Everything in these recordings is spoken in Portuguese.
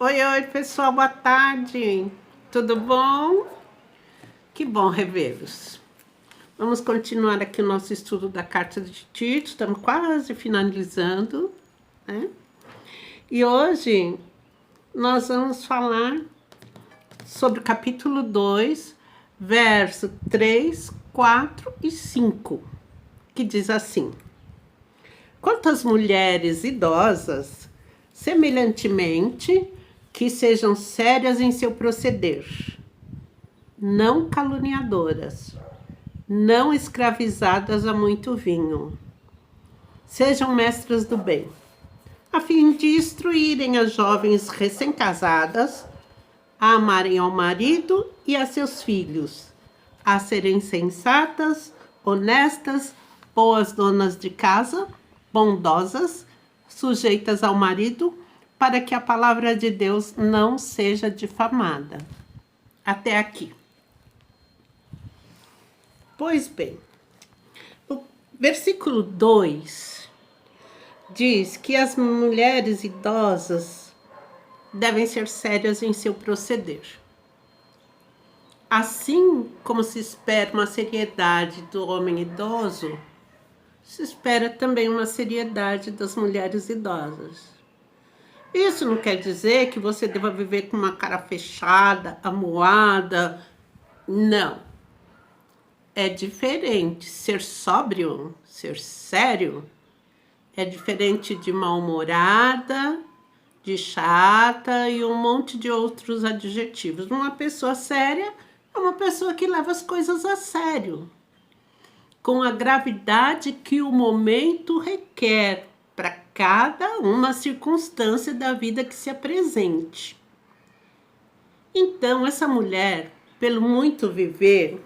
Oi, oi, pessoal, boa tarde. Tudo bom? Que bom revê-los. Vamos continuar aqui o nosso estudo da Carta de Tito, estamos quase finalizando, né? E hoje nós vamos falar sobre o capítulo 2, verso 3, 4 e 5, que diz assim: quanto às mulheres idosas, semelhantemente, que sejam sérias em seu proceder, não caluniadoras, não escravizadas a muito vinho. Sejam mestras do bem, a fim de instruírem as jovens recém-casadas a amarem ao marido e a seus filhos, a serem sensatas, honestas, boas donas de casa, bondosas, sujeitas ao marido, para que a palavra de Deus não seja difamada. Até aqui. Pois bem, o versículo 2 diz que as mulheres idosas devem ser sérias em seu proceder. Assim como se espera uma seriedade do homem idoso, se espera também uma seriedade das mulheres idosas. Isso não quer dizer que você deva viver com uma cara fechada, amuada. Não. É diferente. Ser sóbrio, ser sério, é diferente de mal-humorada, de chata e um monte de outros adjetivos. Uma pessoa séria é uma pessoa que leva as coisas a sério, com a gravidade que o momento requer para cada uma circunstância da vida que se apresente. Então, essa mulher, pelo muito viver,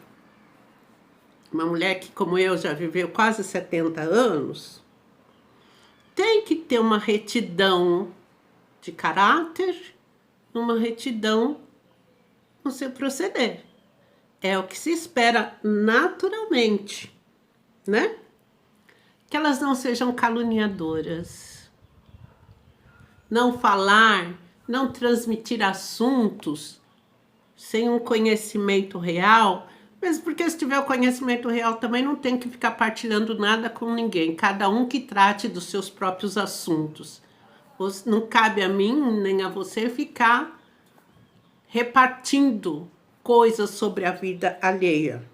uma mulher que, como eu, já viveu quase 70 anos, tem que ter uma retidão de caráter, uma retidão no seu proceder. É o que se espera naturalmente, né? Que elas não sejam caluniadoras. Não falar, não transmitir assuntos sem um conhecimento real. Mesmo porque se tiver o conhecimento real também não tem que ficar partilhando nada com ninguém. Cada um que trate dos seus próprios assuntos. Não cabe a mim nem a você ficar repartindo coisas sobre a vida alheia.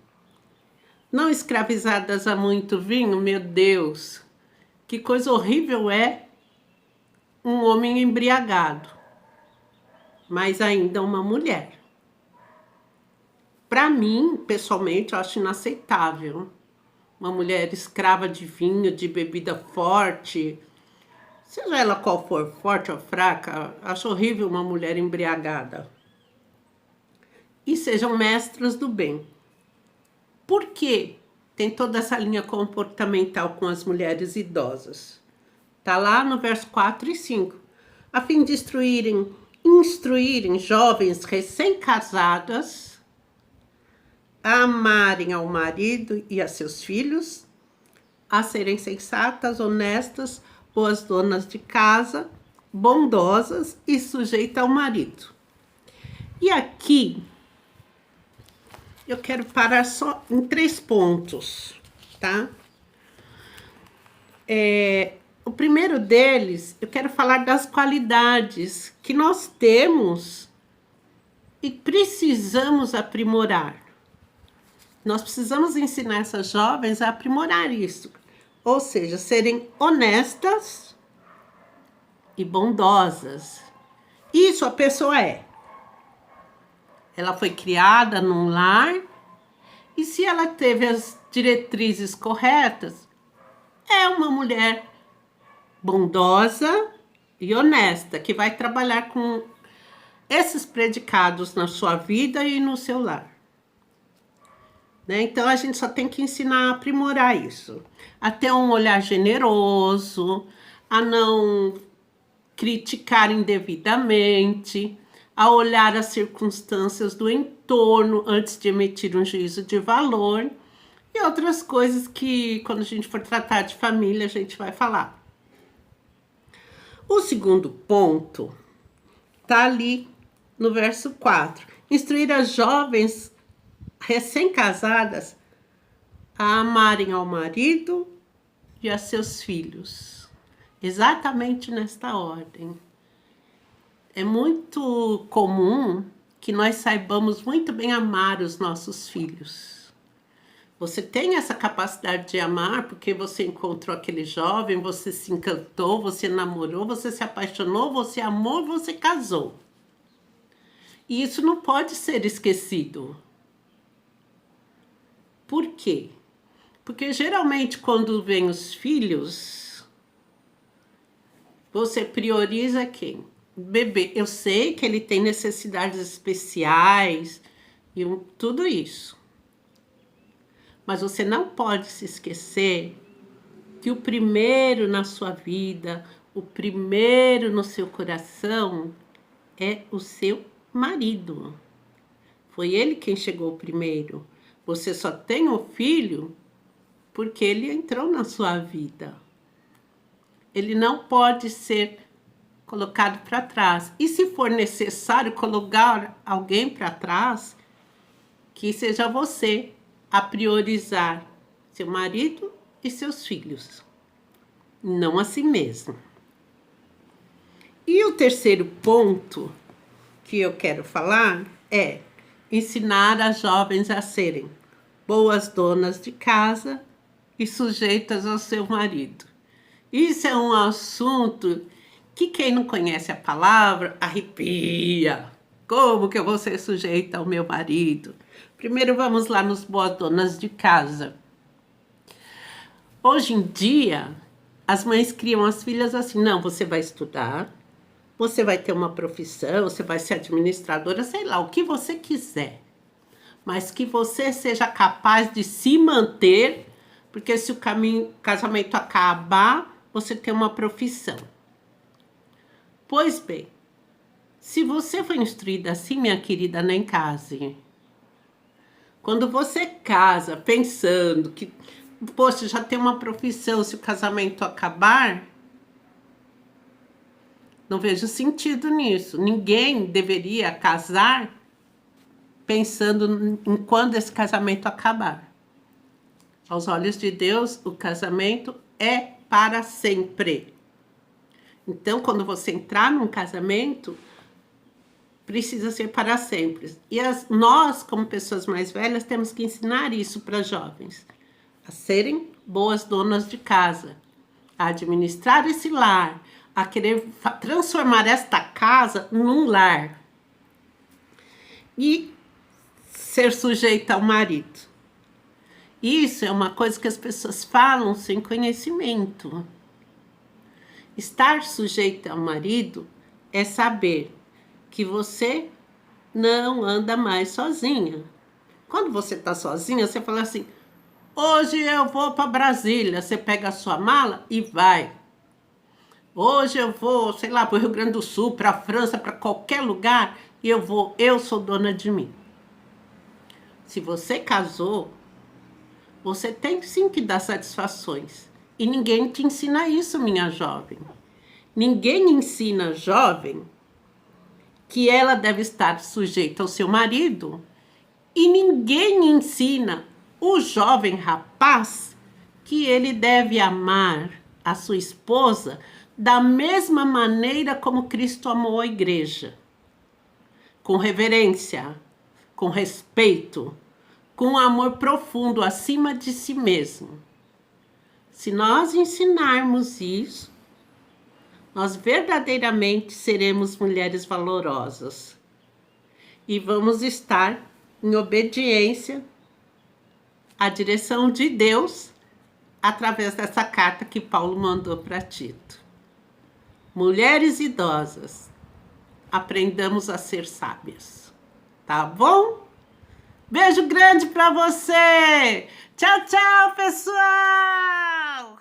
Não escravizadas a muito vinho, meu Deus, que coisa horrível é um homem embriagado, mas ainda uma mulher. Para mim, pessoalmente, eu acho inaceitável uma mulher escrava de vinho, de bebida forte, seja ela qual for, forte ou fraca. Acho horrível uma mulher embriagada. E sejam mestras do bem. Por quê? Tem toda essa linha comportamental com as mulheres idosas. Está lá no verso 4 e 5. A fim de instruírem jovens recém-casadas a amarem ao marido e a seus filhos, a serem sensatas, honestas, boas donas de casa, bondosas e sujeitas ao marido. E aqui eu quero parar só em 3 pontos, tá? O primeiro deles, eu quero falar das qualidades que nós temos e precisamos aprimorar. Nós precisamos ensinar essas jovens a aprimorar isso. Ou seja, serem honestas e bondosas. Isso a pessoa é. Ela foi criada num lar e se ela teve as diretrizes corretas, é uma mulher bondosa e honesta, que vai trabalhar com esses predicados na sua vida e no seu lar. Né? Então, a gente só tem que ensinar a aprimorar isso. A ter um olhar generoso, a não criticar indevidamente, a olhar as circunstâncias do entorno antes de emitir um juízo de valor e outras coisas que, quando a gente for tratar de família, a gente vai falar. O segundo ponto Está ali no verso 4. Instruir as jovens recém-casadas a amarem ao marido e a seus filhos. Exatamente nesta ordem. É muito comum que nós saibamos muito bem amar os nossos filhos. Você tem essa capacidade de amar porque você encontrou aquele jovem, você se encantou, você namorou, você se apaixonou, você amou, você casou. E isso não pode ser esquecido. Por quê? Porque geralmente quando vem os filhos, você prioriza quem? O bebê. Eu sei que ele tem necessidades especiais e tudo isso. Mas você não pode se esquecer que o primeiro na sua vida, o primeiro no seu coração é o seu marido. Foi ele quem chegou primeiro. Você só tem o filho porque ele entrou na sua vida. Ele não pode ser colocado para trás. E se for necessário colocar alguém para trás, que seja você a priorizar seu marido e seus filhos, não a si mesmo. E o terceiro ponto que eu quero falar é ensinar as jovens a serem boas donas de casa e sujeitas ao seu marido. Isso é um assunto que quem não conhece a palavra arrepia. Como que eu vou ser sujeita ao meu marido? Primeiro vamos lá nos boas donas de casa. Hoje em dia, as mães criam as filhas assim, não, você vai estudar, você vai ter uma profissão, você vai ser administradora, sei lá, o que você quiser. Mas que você seja capaz de se manter, porque se o casamento acabar, você tem uma profissão. Pois bem, se você foi instruída assim, minha querida, nem case. Quando você casa pensando que, poxa, já tem uma profissão, se o casamento acabar, não vejo sentido nisso. Ninguém deveria casar pensando em quando esse casamento acabar. Aos olhos de Deus, o casamento é para sempre. Então, quando você entrar num casamento, precisa ser para sempre. E nós, como pessoas mais velhas, temos que ensinar isso para jovens. A serem boas donas de casa. A administrar esse lar. A querer transformar esta casa num lar. E ser sujeita ao marido. Isso é uma coisa que as pessoas falam sem conhecimento. Estar sujeita ao marido é saber que você não anda mais sozinha. Quando você está sozinha, você fala assim, hoje eu vou para Brasília. Você pega a sua mala e vai. Hoje eu vou, sei lá, para o Rio Grande do Sul, para a França, para qualquer lugar, e eu sou dona de mim. Se você casou, você tem sim que dar satisfações. E ninguém te ensina isso, minha jovem. Ninguém ensina a jovem que ela deve estar sujeita ao seu marido. E ninguém ensina o jovem rapaz que ele deve amar a sua esposa da mesma maneira como Cristo amou a igreja. Com reverência, com respeito, com amor profundo acima de si mesmo. Se nós ensinarmos isso, nós verdadeiramente seremos mulheres valorosas. E vamos estar em obediência à direção de Deus, através dessa carta que Paulo mandou para Tito. Mulheres idosas, aprendamos a ser sábias. Tá bom? Beijo grande para você! Tchau, tchau, pessoal!